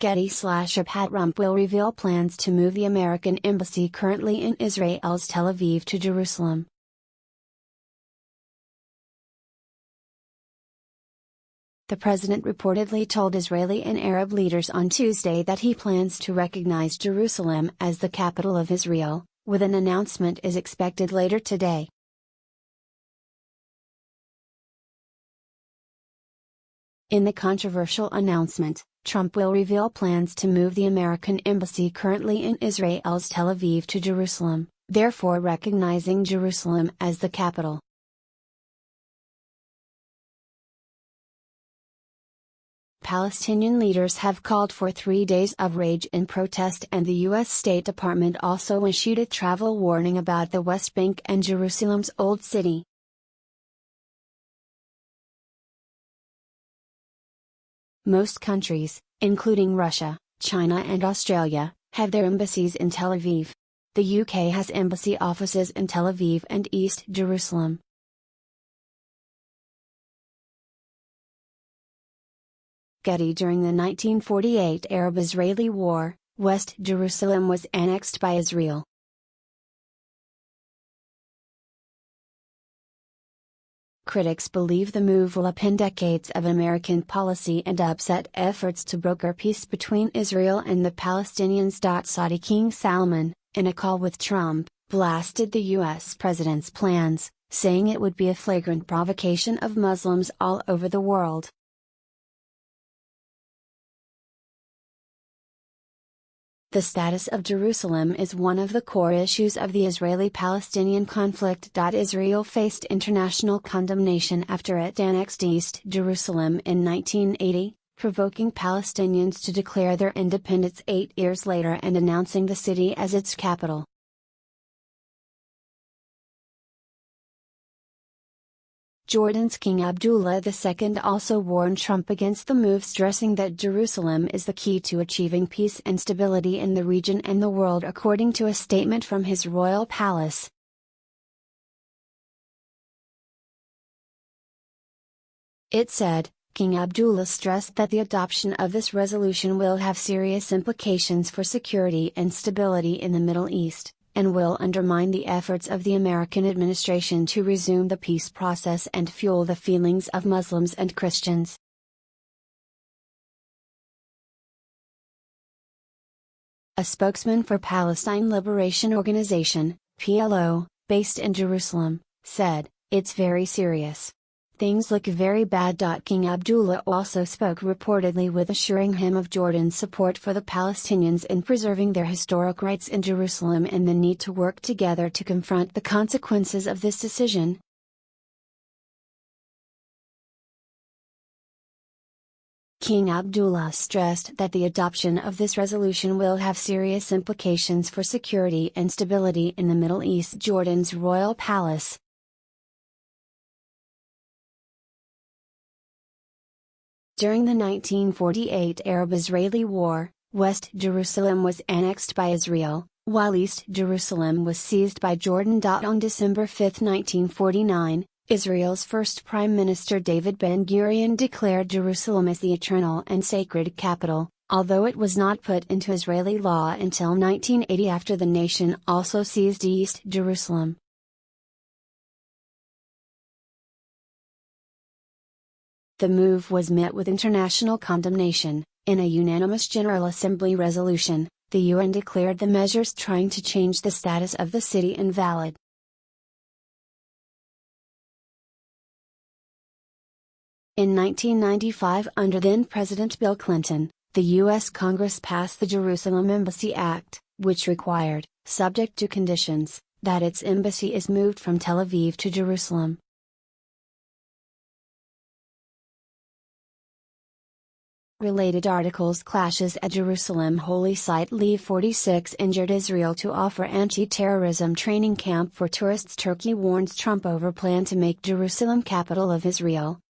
EPATrump will reveal plans to move the American embassy currently in Israel's Tel Aviv to Jerusalem. The president reportedly told Israeli and Arab leaders on Tuesday that he plans to recognize Jerusalem as the capital of Israel, with an announcement is expected later today. In the controversial announcement, Trump will reveal plans to move the American embassy currently in Israel's Tel Aviv to Jerusalem, therefore recognizing Jerusalem as the capital. Palestinian leaders have called for 3 days of rage and protest, and the U.S. State Department also issued a travel warning about the West Bank and Jerusalem's Old City. Most countries, including Russia, China and Australia, have their embassies in Tel Aviv. The UK has embassy offices in Tel Aviv and East Jerusalem. Getty. During the 1948 Arab-Israeli War, West Jerusalem was annexed by Israel. Critics believe the move will upend decades of American policy and upset efforts to broker peace between Israel and the Palestinians. Saudi King Salman, in a call with Trump, blasted the U.S. president's plans, saying it would be a flagrant provocation of Muslims all over the world. The status of Jerusalem is one of the core issues of the Israeli-Palestinian conflict. Israel faced international condemnation after it annexed East Jerusalem in 1980, provoking Palestinians to declare their independence 8 years later and announcing the city as its capital. Jordan's King Abdullah II also warned Trump against the move, stressing that Jerusalem is the key to achieving peace and stability in the region and the world, according to a statement from his royal palace. It said, King Abdullah stressed that the adoption of this resolution will have serious implications for security and stability in the Middle East, and will undermine the efforts of the American administration to resume the peace process and fuel the feelings of Muslims and Christians. A spokesman for Palestine Liberation Organization, PLO, based in Jerusalem, said, "It's very serious. Things look very bad." King Abdullah also spoke reportedly with assuring him of Jordan's support for the Palestinians in preserving their historic rights in Jerusalem and the need to work together to confront the consequences of this decision. King Abdullah stressed that the adoption of this resolution will have serious implications for security and stability in the Middle East. Jordan's royal palace. During the 1948 Arab-Israeli War, West Jerusalem was annexed by Israel, while East Jerusalem was seized by Jordan. On December 5, 1949, Israel's first Prime Minister David Ben-Gurion declared Jerusalem as the eternal and sacred capital, although it was not put into Israeli law until 1980 after the nation also seized East Jerusalem. The move was met with international condemnation. In a unanimous General Assembly resolution, the UN declared the measures trying to change the status of the city invalid. In 1995, under then-President Bill Clinton, the U.S. Congress passed the Jerusalem Embassy Act, which required, subject to conditions, that its embassy is moved from Tel Aviv to Jerusalem. Related articles: Clashes at Jerusalem Holy Site leave 46 injured, Israel to offer anti-terrorism training camp for tourists, Turkey warns Trump over plan to make Jerusalem capital of Israel,